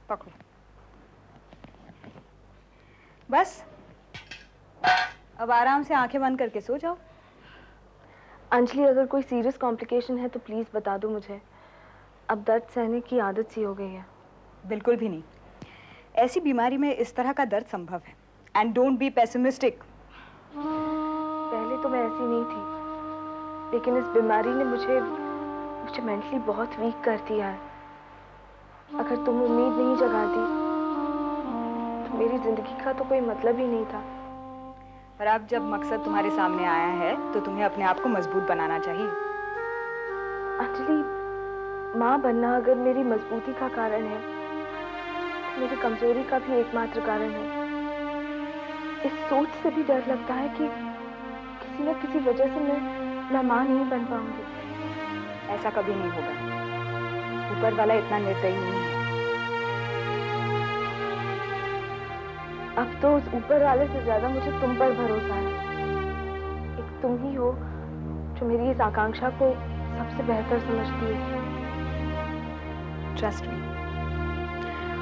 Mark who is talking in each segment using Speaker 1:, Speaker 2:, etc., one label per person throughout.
Speaker 1: पकड़ो। बस अब आराम से आंखें बंद करके सो जाओ।
Speaker 2: अंजलि, अगर कोई सीरियस कॉम्प्लिकेशन है तो प्लीज बता दो मुझे। अब दर्द सहने की आदत सी हो गई है।
Speaker 1: बिल्कुल भी नहीं, ऐसी बीमारी में इस तरह का दर्द संभव है। And don't be pessimistic.
Speaker 2: पहले तो मैं ऐसी नहीं थी, लेकिन इस बीमारी ने मुझे मेंटली बहुत वीक कर दिया है। अगर तुम उम्मीद नहीं जगाती तो मेरी जिंदगी का तो कोई मतलब ही नहीं था।
Speaker 1: पर अब जब मकसद तुम्हारे सामने आया है तो तुम्हें अपने आप को मजबूत बनाना चाहिए।
Speaker 2: अंजलि, माँ बनना अगर मेरी मजबूती का कारण है, मेरी कमजोरी का भी एकमात्र कारण है। इस सोच से भी डर लगता है कि किसी न किसी वजह से मैं माँ नहीं बन पाऊंगी।
Speaker 1: ऐसा कभी नहीं होगा, ऊपर वाला इतना निर्दयी नहीं है।
Speaker 2: अब तो उस ऊपर वाले से ज्यादा मुझे तुम पर भरोसा है। एक तुम ही हो जो मेरी इस आकांक्षा को सबसे बेहतर समझती है।
Speaker 1: Trust me.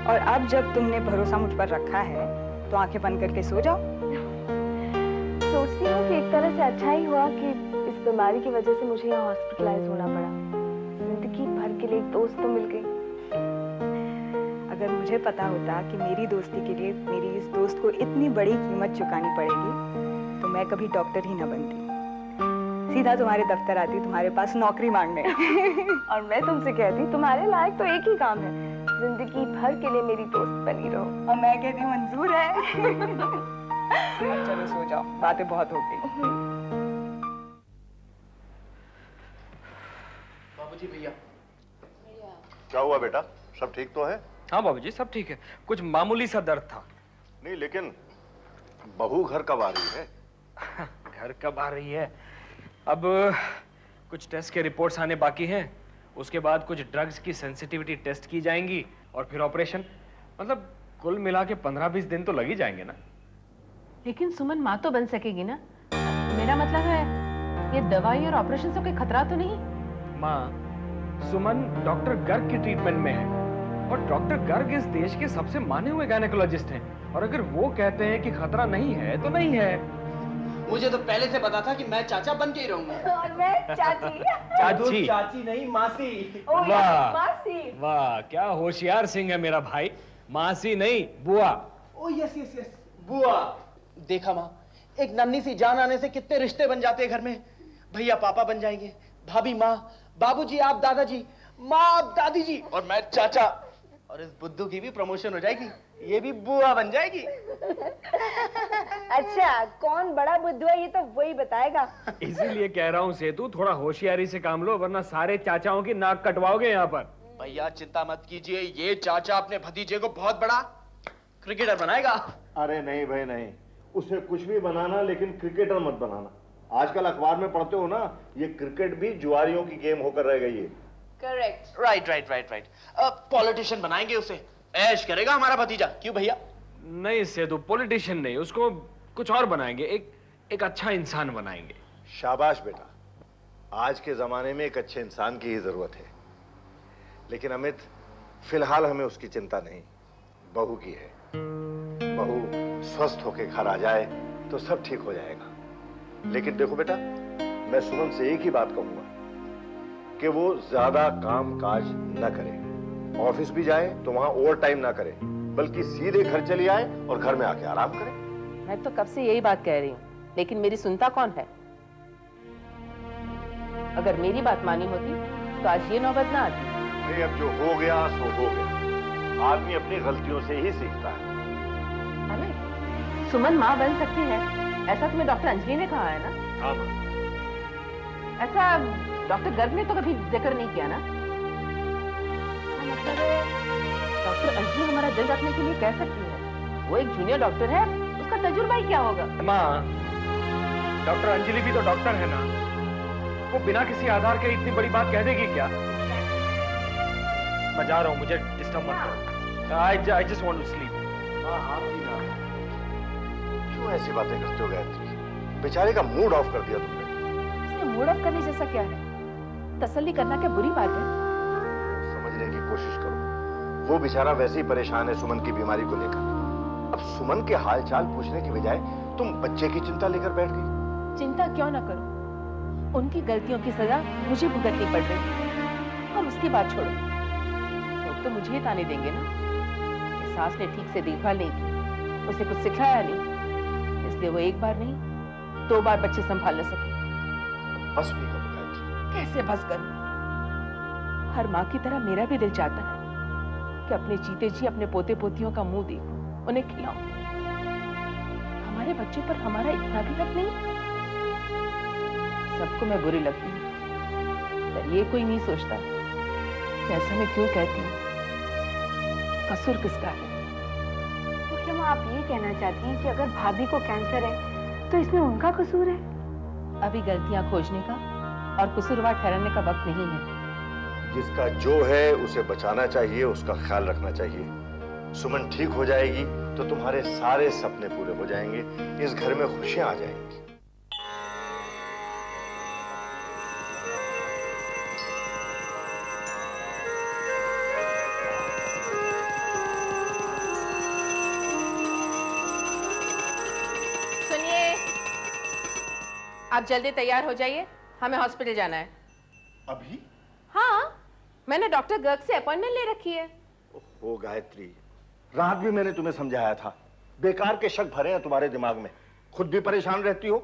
Speaker 1: और अब जब तुमने भरोसा मुझ पर रखा है तो आंखें बंद करके सो जाओ।
Speaker 2: सोचती हूँ कि एक तरह से अच्छा ही हुआ कि इस बीमारी की वजह से मुझे यहाँ हॉस्पिटलाइज होना पड़ा। जिंदगी भर के लिए एक दोस्त तो मिल गई।
Speaker 1: अगर मुझे पता होता कि मेरी दोस्ती के लिए मेरी इस दोस्त को इतनी बड़ी कीमत चुकानी पड़ेगी तो मैं कभी डॉक्टर ही न बनती, सीधा तुम्हारे दफ्तर आती तुम्हारे पास नौकरी मांगने।
Speaker 2: और मैं तुमसे कहती तुम्हारे लायक तो एक ही काम है, जिंदगी भर के लिए मेरी दोस्त बनी रहो।
Speaker 1: और मैं कहती मंजूर है। अब चलो सो जाओ, बातें बहुत हो गई।
Speaker 3: बाबूजी भैया।
Speaker 4: क्या हुआ बेटा, सब ठीक तो है?
Speaker 3: हाँ बाबूजी सब ठीक है, कुछ मामूली सा दर्द था।
Speaker 4: नहीं लेकिन बहू घर कब आ रही है?
Speaker 3: घर कब आ रही है? अब कुछ टेस्ट के रिपोर्ट्स आने बाकी हैं, उसके बाद कुछ ड्रग्स की सेंसिटिविटी टेस्ट की जाएंगी और फिर ऑपरेशन। मतलब कुल मिला के 15-20 दिन तो लग ही जाएंगे ना।
Speaker 5: लेकिन सुमन माँ तो बन सकेगी ना? मेरा मतलब है ये दवाई और ऑपरेशन से कोई खतरा तो नहीं?
Speaker 3: माँ, सुमन डॉक्टर गर्ग की ट्रीटमेंट में है और डॉक्टर गर्ग इस देश के सबसे माने हुए गायनेकोलॉजिस्ट हैं, और अगर वो कहते हैं कि खतरा नहीं है तो नहीं है।
Speaker 6: मुझे तो पहले से पता था कि मैं चाचा बन के ही रहूंगा।
Speaker 2: और मैं चाची।
Speaker 3: चाची?
Speaker 6: चाची नहीं, मासी।
Speaker 3: वाह
Speaker 2: मासी।
Speaker 3: वाह, क्या होशियार सिंह है मेरा भाई। मासी नहीं, बुआ।
Speaker 6: ओ यस यस यस, बुआ। देखा माँ, एक नन्ही सी जान आने से कितने रिश्ते बन जाते हैं घर में। भैया पापा बन जाएंगे, भाभी माँ, बाबूजी आप दादाजी, माँ आप दादी जी, और मैं चाचा। और इस बुद्धू की भी प्रमोशन हो जाएगी, ये भी बुआ बन जाएगी।
Speaker 2: अच्छा, कौन बड़ा बुद्धू है ये तो वही बताएगा।
Speaker 3: इसीलिए कह रहा हूँ सेतु, थोड़ा होशियारी से काम लो, वरना सारे चाचाओं की नाक कटवाओगे यहाँ पर।
Speaker 6: भैया चिंता मत कीजिए, ये चाचा अपने भतीजे को बहुत बड़ा क्रिकेटर बनाएगा।
Speaker 4: अरे नहीं भाई नहीं, उसे कुछ भी बनाना लेकिन क्रिकेटर मत बनाना। आजकल अखबार में पढ़ते हो ना, ये क्रिकेट भी जुआरियों की गेम होकर रह गई है।
Speaker 6: Correct. Right right right right. Politician बनाएंगे उसे, ऐश करेगा हमारा भतीजा। क्यों भैया?
Speaker 3: नहीं सेतु, पॉलिटिशियन नहीं, उसको कुछ और बनाएंगे, एक अच्छा इंसान बनाएंगे।
Speaker 4: शाबाश बेटा, आज के जमाने में एक अच्छे इंसान की ही जरूरत है। लेकिन अमित, फिलहाल हमें उसकी चिंता नहीं, बहू की है। बहू स्वस्थ होके घर आ जाए तो सब ठीक हो जाएगा। लेकिन देखो बेटा, मैं सुमन से एक ही बात कहूंगा कि वो ज्यादा काम काज न करे। ऑफिस भी जाए तो वहां ओवर टाइम ना करे, बल्कि सीधे घर चली आए और घर में आके आराम करे।
Speaker 5: मैं तो कब से यही बात कह रही हूँ, लेकिन मेरी सुनता कौन है? अगर मेरी बात मानी होती तो आज ये नौबत ना आती।
Speaker 4: भाई अब जो हो गया सो हो गया, आदमी अपनी गलतियों से ही सीखता है।
Speaker 5: अरे सुमन माँ बन सकती है, ऐसा तुम्हें डॉक्टर अंजलि ने कहा है ना?
Speaker 4: हाँ,
Speaker 5: ऐसा डॉक्टर गर्ग ने तो कभी जिक्र नहीं किया ना? मतलब डॉक्टर अंजलि हमारा दिल रखने के लिए कह सकती है, वो एक जूनियर डॉक्टर है, उसका तजुर्बा ही क्या होगा?
Speaker 3: माँ, डॉक्टर अंजलि भी तो डॉक्टर है ना, वो बिना किसी आधार के इतनी बड़ी बात कह देगी क्या? मैं जा रहा हूँ, मुझे डिस्टर्ब मत करो। I just want to sleep.
Speaker 4: हाँ हाँ ना, क्यों ऐसी बातें करते हो गायत्री? बेचारे का मूड ऑफ कर दिया तुमने।
Speaker 5: इसमें मूड ऑफ करने जैसा क्या है? तसल्ली करना क्या बुरी बात है?
Speaker 4: समझने की कोशिश करो, वो बेचारा वैसे ही परेशान है सुमन की बीमारी को लेकर। अब सुमन के हालचाल पूछने की बजाय तुम बच्चे की चिंता लेकर बैठ गई।
Speaker 5: चिंता क्यों ना करूं? उनकी गलतियों की सजा मुझे भुगतनी पड़ रही। और उसकी बात छोड़ो, लोग तो मुझे ही ताने देंगे ना कि सास ने ठीक से देखभाल नहीं की, उसे कुछ सिखाया नहीं, इसलिए वो एक बार नहीं 2 बार बच्चे संभाल न सके।
Speaker 4: बस भी करो गायत्री।
Speaker 5: कैसे बस करूं? हर माँ की तरह मेरा भी दिल चाहता है कि अपने जीते जी अपने पोते पोतियों का मुंह देखूं, उन्हें खिलाऊं। हमारे बच्चों पर हमारा इतना भी हक नहीं? सबको मैं बुरी लगती हूँ, पर ये कोई नहीं सोचता कि ऐसा मैं क्यों कहती हूँ। कसूर किसका है?
Speaker 2: तो क्या माँ आप ये कहना चाहती हैं कि अगर भाभी को कैंसर है तो इसमें उनका कसूर है?
Speaker 5: अभी गलतियां खोजने का और कसूरवार ठहराने का वक्त नहीं है।
Speaker 4: जिसका जो है उसे बचाना चाहिए, उसका ख्याल रखना चाहिए। सुमन ठीक हो जाएगी तो तुम्हारे सारे सपने पूरे हो जाएंगे, इस घर में खुशियां आ जाएंगी।
Speaker 5: सुनिए, आप जल्दी तैयार हो जाइए, हमें हॉस्पिटल जाना है।
Speaker 4: अभी?
Speaker 5: हाँ, मैंने डॉक्टर गर्ग से अपॉइंटमेंट ले रखी है।
Speaker 4: ओ गायत्री, रात भी मैंने तुम्हें समझाया था। बेकार के शक भरे हैं तुम्हारे दिमाग में। खुद भी परेशान रहती हो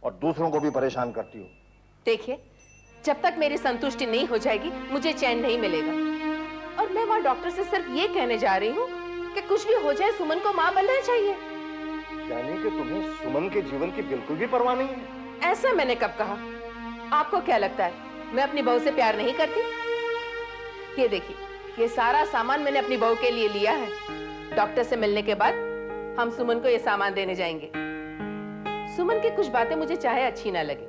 Speaker 4: और दूसरों को भी परेशान करती हो।
Speaker 5: देखिए, जब तक मेरी संतुष्टि नहीं हो जाएगी मुझे चैन नहीं मिलेगा। और मैं वहां डॉक्टर से सिर्फ ये कहने जा रही हूँ कि कुछ भी हो जाए सुमन को माँ बनना चाहिए।
Speaker 4: यानी कि तुम्हें सुमन के जीवन की बिल्कुल भी परवाह नहीं है?
Speaker 5: ऐसा मैंने कब कहा? आपको क्या लगता है मैं अपनी बहू से प्यार नहीं करती? ये देखिए, ये सारा सामान मैंने अपनी बहू के लिए लिया है। डॉक्टर से मिलने के बाद हम सुमन को ये सामान देने जाएंगे। सुमन की कुछ बातें मुझे चाहे अच्छी ना लगे,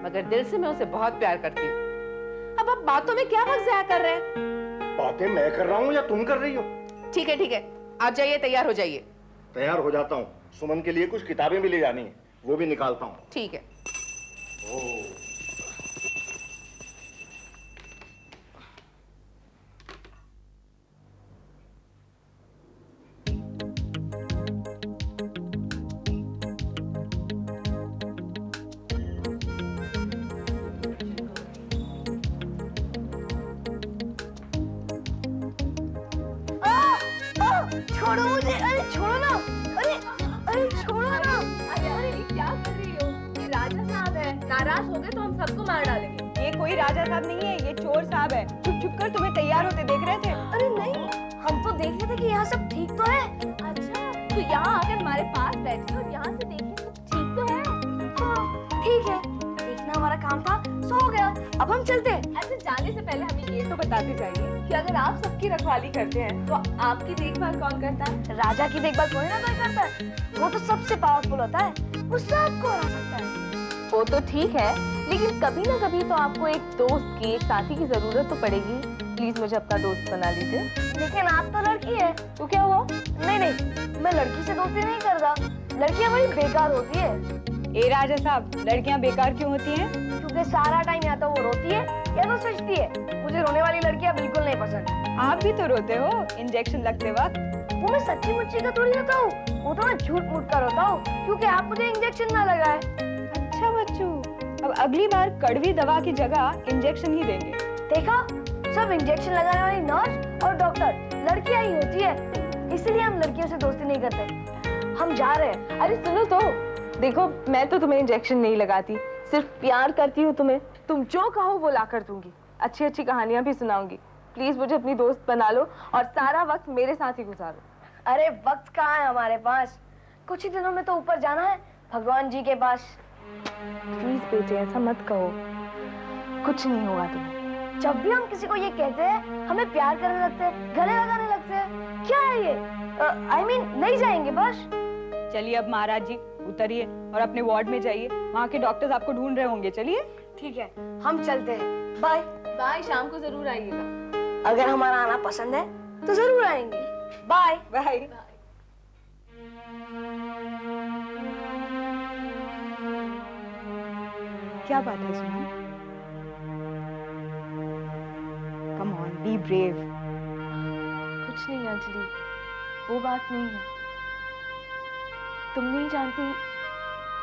Speaker 5: मगर दिल से मैं उसे बहुत प्यार करती हूँ। अब आप बातों में क्या वक्त ज़ाया कर रहे हैं?
Speaker 4: बातें मैं कर रहा हूँ या तुम कर रही हो?
Speaker 5: ठीक है, आप जाइए, तैयार हो जाइए।
Speaker 4: तैयार हो जाता हूँ। सुमन के लिए कुछ किताबें भी ले जानी है, वो भी निकालता हूँ।
Speaker 5: ठीक है।
Speaker 2: छोड़ो मुझे, अरे छोड़ो ना, अरे छोड़ो ना।
Speaker 7: अरे क्या कर रही हो? ये राजा साहब है, नाराज हो गए तो हम सबको मार डालेंगे।
Speaker 1: ये कोई राजा साहब नहीं है, ये चोर साहब है। छुप छुप कर तुम्हें तैयार होते देख रहे थे।
Speaker 2: अरे नहीं, हम तो देख रहे थे कि यहाँ सब ठीक तो है।
Speaker 7: अच्छा, तो यहाँ आकर हमारे पास बैठे और यहाँ से देखें सब ठीक तो है।
Speaker 2: हाँ, ठीक है, देखना हमारा काम था, सो गया। अब हम चलते हैं।
Speaker 7: ऐसे जाने से पहले हमें ये तो
Speaker 1: बताते जाइए
Speaker 7: कि अगर आप सबकी रखवाली करते हैं तो आपकी देखभाल कौन करता है?
Speaker 2: राजा की देखभाल थोड़ी ना कोई करता है, वो तो सबसे पावरफुल होता है, वो सबको हरा सकता है।
Speaker 7: वो तो ठीक है, लेकिन कभी ना कभी तो आपको एक दोस्त की, एक साथी की जरूरत तो पड़ेगी। प्लीज मुझे अपना दोस्त बना लीजिए।
Speaker 2: लेकिन आप तो लड़की है।
Speaker 7: तो क्या हुआ?
Speaker 2: नहीं, मैं लड़की से दोस्ती नहीं करता। लड़कियां बड़ी बेकार होती है।
Speaker 1: ए राजा साहब, लड़कियां बेकार क्यों होती हैं?
Speaker 2: क्योंकि सारा टाइम या तो वो रोती है या तो सोचती है। मुझे रोने वाली लड़कियां बिल्कुल नहीं पसंद।
Speaker 1: आप भी तो रोते हो इंजेक्शन लगते वक्त।
Speaker 2: वो मैं सच्ची मुच्ची का थोड़ी होता हूँ, वो तो मैं झूठ मूठ कर होता हूँ, क्योंकि आप मुझे इंजेक्शन ना लगाए।
Speaker 1: अच्छा बच्चू, अब अगली बार कड़वी दवा की जगह इंजेक्शन ही देंगे।
Speaker 2: देखा, सब इंजेक्शन लगाने वाली नर्स और डॉक्टर लड़कियां ही होती है, इसलिए हम लड़कियों से दोस्ती नहीं करते। हम जा रहे हैं।
Speaker 7: अरे सुनो तो, देखो मैं तो तुम्हें इंजेक्शन नहीं लगाती, सिर्फ प्यार करती हूँ तुम्हें। तुम जो कहो वो ला कर दूंगी, अच्छी अच्छी कहानियां भी सुनाऊंगी। प्लीज मुझे अपनी दोस्त बना लो और सारा वक्त मेरे साथ ही गुजारो।
Speaker 2: अरे वक्त कहाँ है हमारे पास, कुछ ही दिनों में तो ऊपर जाना है भगवान जी के पास।
Speaker 7: प्लीज बेटे ऐसा मत कहो, कुछ नहीं होगा तुम्हें।
Speaker 2: जब भी हम किसी को ये कहते हैं, हमें प्यार करने लगते हैं, गले लगाने लगते हैं। क्या है ये? I mean, नहीं जाएंगे बस।
Speaker 1: चलिए अब महाराज जी उतरिए और अपने वार्ड में जाइए, वहाँ के डॉक्टर्स आपको ढूंढ रहे होंगे। चलिए।
Speaker 2: ठीक है, हम चलते हैं। बाय।
Speaker 7: बाय, शाम को जरूर आइएगा।
Speaker 2: अगर हमारा आना पसंद है तो जरूर आएंगे। Bye
Speaker 1: bye. क्या बात है Suman? Come on, be brave.
Speaker 2: कुछ नहीं अंजलि, वो बात नहीं है। तुम नहीं जानती,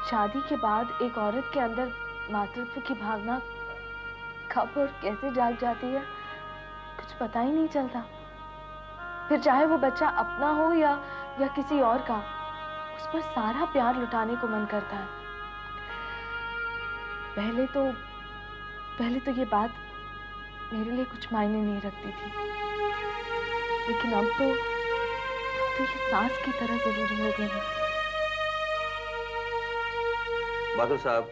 Speaker 2: शादी के बाद एक औरत के अंदर मातृत्व की भावना कब और कैसे जाग जाती है, कुछ पता ही नहीं चलता। फिर चाहे वो बच्चा अपना हो या किसी और का, उस पर सारा प्यार लुटाने को मन करता है। पहले तो ये बात मेरे लिए कुछ मायने नहीं रखती थी, लेकिन अब तो ये सांस की तरह जरूरी हो गई है।
Speaker 8: माधुर साहब,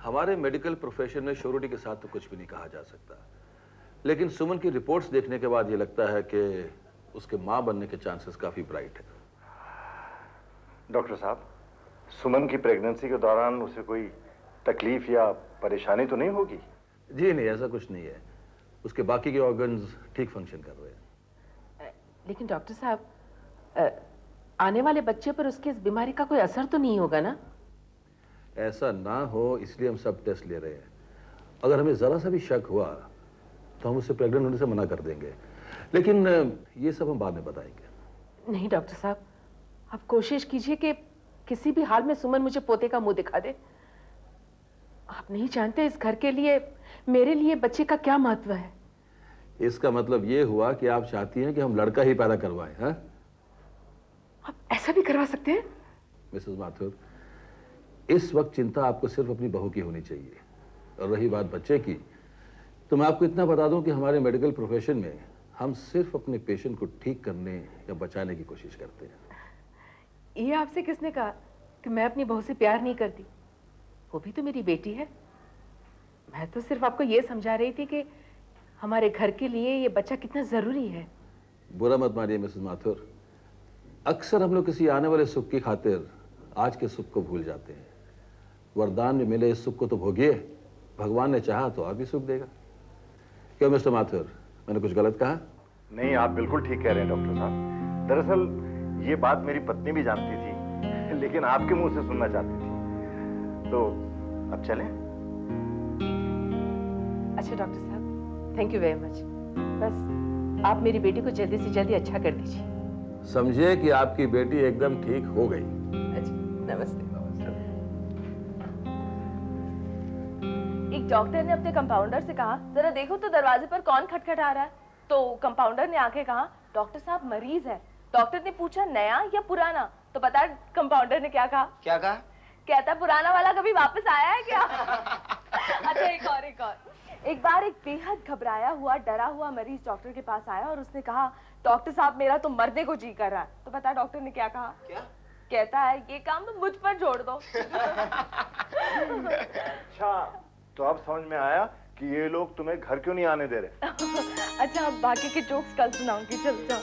Speaker 8: हमारे मेडिकल प्रोफेशन में श्योरिटी के साथ तो कुछ भी नहीं कहा जा सकता, लेकिन सुमन की रिपोर्ट्स देखने के बाद ये लगता है कि उसके मां बनने के चांसेस काफी ब्राइट है।
Speaker 4: डॉक्टर साहब, सुमन की प्रेगनेंसी के दौरान उसे कोई तकलीफ या परेशानी तो नहीं होगी?
Speaker 8: जी नहीं, ऐसा कुछ नहीं है। उसके बाकी के ऑर्गन्स ठीक फंक्शन कर रहे हैं।
Speaker 5: लेकिन डॉक्टर साहब, आने वाले बच्चे पर उसकी इस बीमारी का कोई असर तो नहीं होगा ना?
Speaker 8: ऐसा ना हो इसलिए हम सब टेस्ट ले रहे हैं। अगर हमें जरा सा भी शक हुआ तो हम उसे प्रेग्नेंट होने से मना कर देंगे, लेकिन ये सब हम बाद में बताएंगे।
Speaker 5: नहीं डॉक्टर साहब, आप कोशिश कीजिए कि किसी भी हाल में सुमन मुझे पोते का मुंह दिखा दे। आप नहीं जानते इस घर के लिए, मेरे लिए बच्चे का क्या महत्व है।
Speaker 8: इसका मतलब ये हुआ कि आप चाहती हैं कि हम लड़का ही पैदा करवाएं, हैं?
Speaker 5: आप ऐसा भी करवा सकते हैं?
Speaker 8: मिसेस माथुर, इस वक्त चिंता आपको सिर्फ अपनी बहू की होनी चाहिए। और रही बात बच्चे की, तो मैं आपको इतना बता दूं कि हमारे मेडिकल प्रोफेशन में हम सिर्फ अपने पेशेंट को ठीक करने या बचाने की कोशिश करते हैं।
Speaker 5: ये आपसे किसने कहा कि मैं अपनी बहू से प्यार नहीं करती? वो भी तो मेरी बेटी है। मैं तो सिर्फ आपको ये समझा रही थी कि हमारे घर के लिए ये बच्चा कितना जरूरी है।
Speaker 8: बुरा मत मानिए मिसेस माथुर, अक्सर हम लोग किसी आने वाले सुख की खातिर आज के सुख को भूल जाते हैं। वरदान में मिले इस सुख को तो भोगिए, भगवान ने चाहा तो और भी सुख देगा। क्यों मिस्टर माथुर, मैंने कुछ गलत कहा?
Speaker 4: नहीं, आप बिल्कुल ठीक कह रहे हैं डॉक्टर साहब। दरअसल ये बात मेरी पत्नी भी जानती थी, लेकिन आपके मुंह से सुनना चाहती थी। तो अब चलें?
Speaker 5: अच्छा डॉक्टर साहब, थैंक यू वेरी मच। बस आप मेरी बेटी को जल्दी से जल्दी अच्छा कर दीजिए।
Speaker 8: समझिए कि आपकी बेटी एकदम ठीक हो गई।
Speaker 5: अच्छा, नमस्ते।
Speaker 2: एक डॉक्टर ने अपने कंपाउंडर से कहा, जरा देखो तो दरवाजे पर कौन खटखटा रहा है। तो कंपाउंडर ने आके कहा, डॉक्टर साहब मरीज है। डॉक्टर ने पूछा नया या पुराना, तो पता है कंपाउंडर ने क्या कहा?
Speaker 6: क्या कहा?
Speaker 2: कहता पुराना वाला कभी वापस आया है क्या? अच्छा एक और। एक बार एक बेहद घबराया हुआ, डरा हुआ मरीज डॉक्टर के पास आया और उसने कहा, डॉक्टर साहब मेरा तो मरने को जी कर रहा है। तो पता है डॉक्टर ने क्या कहा?
Speaker 6: क्या?
Speaker 2: कहता है ये काम तो मुझ पर छोड़ दो।
Speaker 4: अच्छा, तो अब समझ में आया कि ये लोग तुम्हें घर क्यों नहीं आने दे रहे।
Speaker 2: अच्छा, अब बाकी के जोक्स कल सुनाऊंगी। चल जाओ।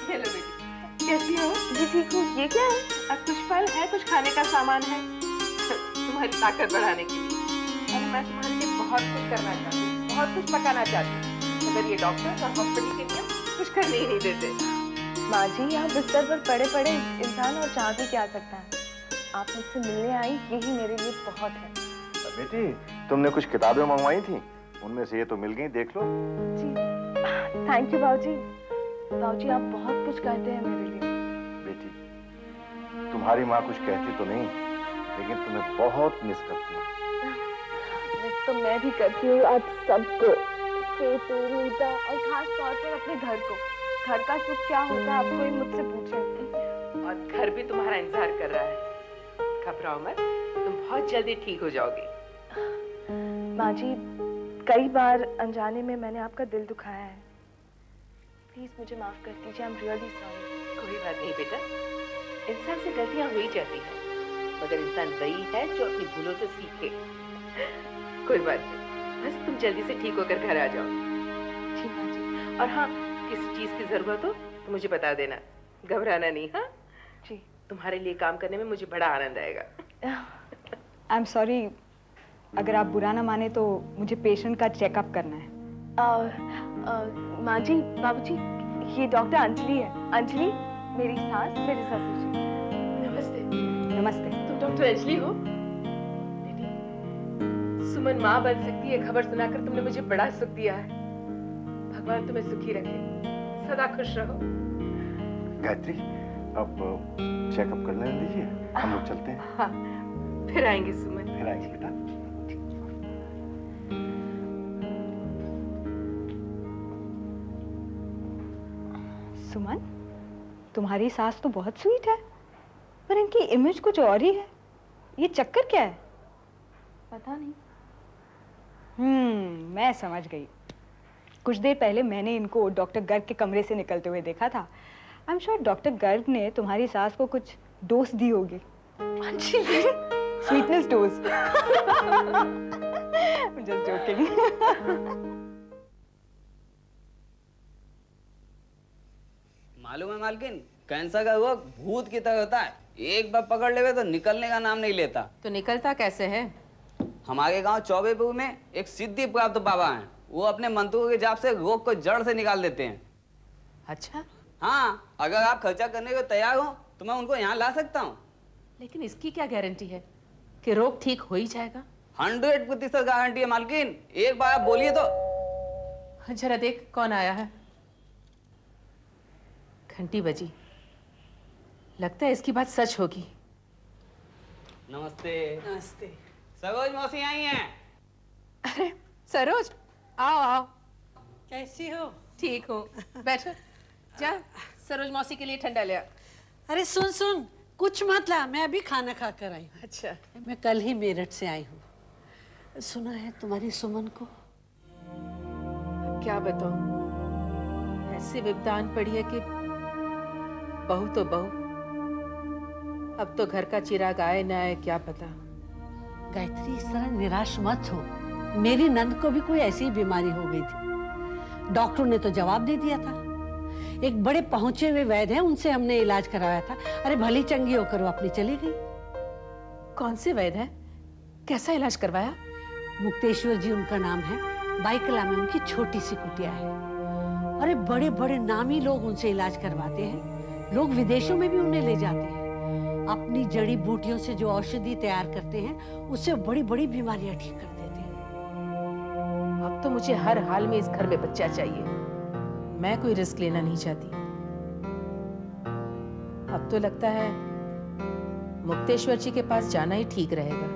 Speaker 5: ये लो बेटी, कैसी हो?
Speaker 2: जी ठीक हूँ। ये क्या है?
Speaker 5: अब कुछ फल है, कुछ खाने का सामान है तुम्हारी ताकत बढ़ाने के लिए। और मैं तुम्हारे लिए बहुत कुछ करना चाहती हूँ, बहुत कुछ पकाना चाहती हूँ, मगर ये डॉक्टर और हॉस्पिटल के नियम कुछ करने ही नहीं देते।
Speaker 2: माँ जी, यहाँ बिस्तर पर पड़े पड़े इंसान और चाह भी क्या सकता है। आप मुझसे मिलने आई, यही मेरे लिए बहुत है।
Speaker 4: बेटी, तुमने कुछ किताबें मंगवाई थी, उनमें से ये तो मिल गई, देख लो।
Speaker 2: जी थैंक यू बाबूजी। बाबूजी आप बहुत कुछ करते हैं मेरे लिए।
Speaker 4: बेटी, तुम्हारी माँ कुछ कहती तो नहीं, लेकिन तुम्हें बहुत मिस करती है।
Speaker 2: मिस तो मैं भी करती हूँ आप सबको, केतु, रीता और खास तौर पर अपने घर को। घर का सुख क्या होता है आप कोई मुझसे पूछे।
Speaker 5: और घर भी तुम्हारा इंतजार कर रहा है। घबराओ मत, तुम बहुत जल्दी ठीक हो जाओगी।
Speaker 2: माँ जी, कई बार अनजाने में मैंने आपका दिल दुखाया है। प्लीज मुझे माफ कर दीजिए। I am really sorry.
Speaker 5: कोई बात नहीं बेटा, इंसान से गलतियां हो ही जाती हैं, मगर इंसान वही है जो अपनी भूलों से सीखे। कोई बात नहीं, बस तुम जल्दी से ठीक होकर घर आ जाओ।
Speaker 2: जी माँ जी।
Speaker 5: और हाँ, किसी चीज की जरूरत हो तो मुझे बता देना, घबराना नहीं। हाँ
Speaker 2: जी।
Speaker 5: तुम्हारे लिए काम करने में मुझे बड़ा आनंद आएगा।
Speaker 1: आई एम सॉरी, अगर आप बुरा ना माने तो मुझे पेशेंट का चेकअप करना है।
Speaker 2: माँ जी, बाबूजी, ये डॉक्टर अंजलि है। अंजलि मेरी सास, मेरे ससुर जी।
Speaker 5: नमस्ते।
Speaker 1: नमस्ते।
Speaker 5: तुम डॉक्टर अंजलि हो? बेटी, सुमन माँ बन सकती है, खबर सुनाकर तुमने मुझे बड़ा सुख दिया है। भगवान तुम्हें सुखी रखे, सदा खुश रहो।
Speaker 4: गायत्री, अब चेकअप कर लेने दीजिए, हम लोग चलते हैं।
Speaker 5: हाँ, फिर आएंगे सुमन।
Speaker 4: फिर आएंगे बेटा।
Speaker 1: सुमन, तुम्हारी सास तो बहुत स्वीट है, पर इनकी इमेज कुछ और ही है। ये चक्कर क्या है?
Speaker 7: पता नहीं।
Speaker 1: मैं समझ गई। कुछ देर पहले मैंने इनको डॉक्टर गर्ग के कमरे से निकलते हुए देखा था। I am sure doctor Garg ने तुम्हारी सास को कुछ डोज दी होगी। Sweetness dose. Just joking.
Speaker 9: मालूम है मालकिन, कैंसर का रोग भूत की तरह होता है, एक बार पकड़ लेवे तो निकलने का नाम नहीं लेता।
Speaker 5: तो निकलता कैसे है?
Speaker 9: हमारे गांव चौबेपुर में एक सिद्धि प्राप्त बाबा हैं, वो अपने मंत्रों के जाप से रोग को जड़ से निकाल देते हैं।
Speaker 5: अच्छा,
Speaker 9: हाँ, अगर आप खर्चा करने को तैयार हो तो मैं उनको यहाँ ला सकता हूँ।
Speaker 5: लेकिन इसकी क्या गारंटी है कि रोग ठीक हो ही जाएगा?
Speaker 9: 100% गारंटी है मालकिन, एक बार आप बोलिए तो।
Speaker 5: जरा देख कौन आया है। घंटी बजी, लगता है इसकी बात सच होगी।
Speaker 9: नमस्ते।
Speaker 5: नमस्ते।
Speaker 9: सरोज मौसी आई हैं।
Speaker 5: अरे सरोज, आओ आओ।
Speaker 10: कैसी हो?
Speaker 5: ठीक हो, बैठो। जा सरोज मौसी के लिए ठंडा ले आ।
Speaker 10: अरे सुन सुन, कुछ मत ला, मैं अभी खाना खा कर आई हूँ।
Speaker 5: अच्छा,
Speaker 10: मैं कल ही मेरठ से आई हूँ। सुना है तुम्हारी सुमन को?
Speaker 5: अब क्या बताऊं, ऐसी विपदान पड़ी है कि बहू तो बहू, अब तो घर का चिराग आए ना आए क्या पता।
Speaker 10: गायत्री, इस तरह निराश मत हो। मेरी नंद को भी कोई ऐसी ही बीमारी हो गई थी। डॉक्टर ने तो जवाब दे दिया था। एक बड़े पहुंचे हुए वैद्य हैं, उनसे हमने इलाज कराया था। अरे भली चंगी होकर वो अपनी चली गई।
Speaker 5: कौन से वैद्य है? कैसा इलाज करवाया?
Speaker 10: मुक्तेश्वर जी उनका नाम है। बाइकला में उनकी छोटी सी कुटिया है। अरे बड़े बड़े नामी लोग उनसे इलाज करवाते हैं। लोग विदेशों में भी उन्हें ले जाते हैं। अपनी जड़ी बूटियों से जो औषधि तैयार करते हैं, उससे बड़ी बड़ी बीमारियां ठीक कर देते हैं।
Speaker 5: अब तो मुझे हर हाल में इस घर में बच्चा चाहिए। मैं कोई रिस्क लेना नहीं चाहती। अब तो लगता है मुक्तेश्वर जी के पास जाना ही ठीक रहेगा।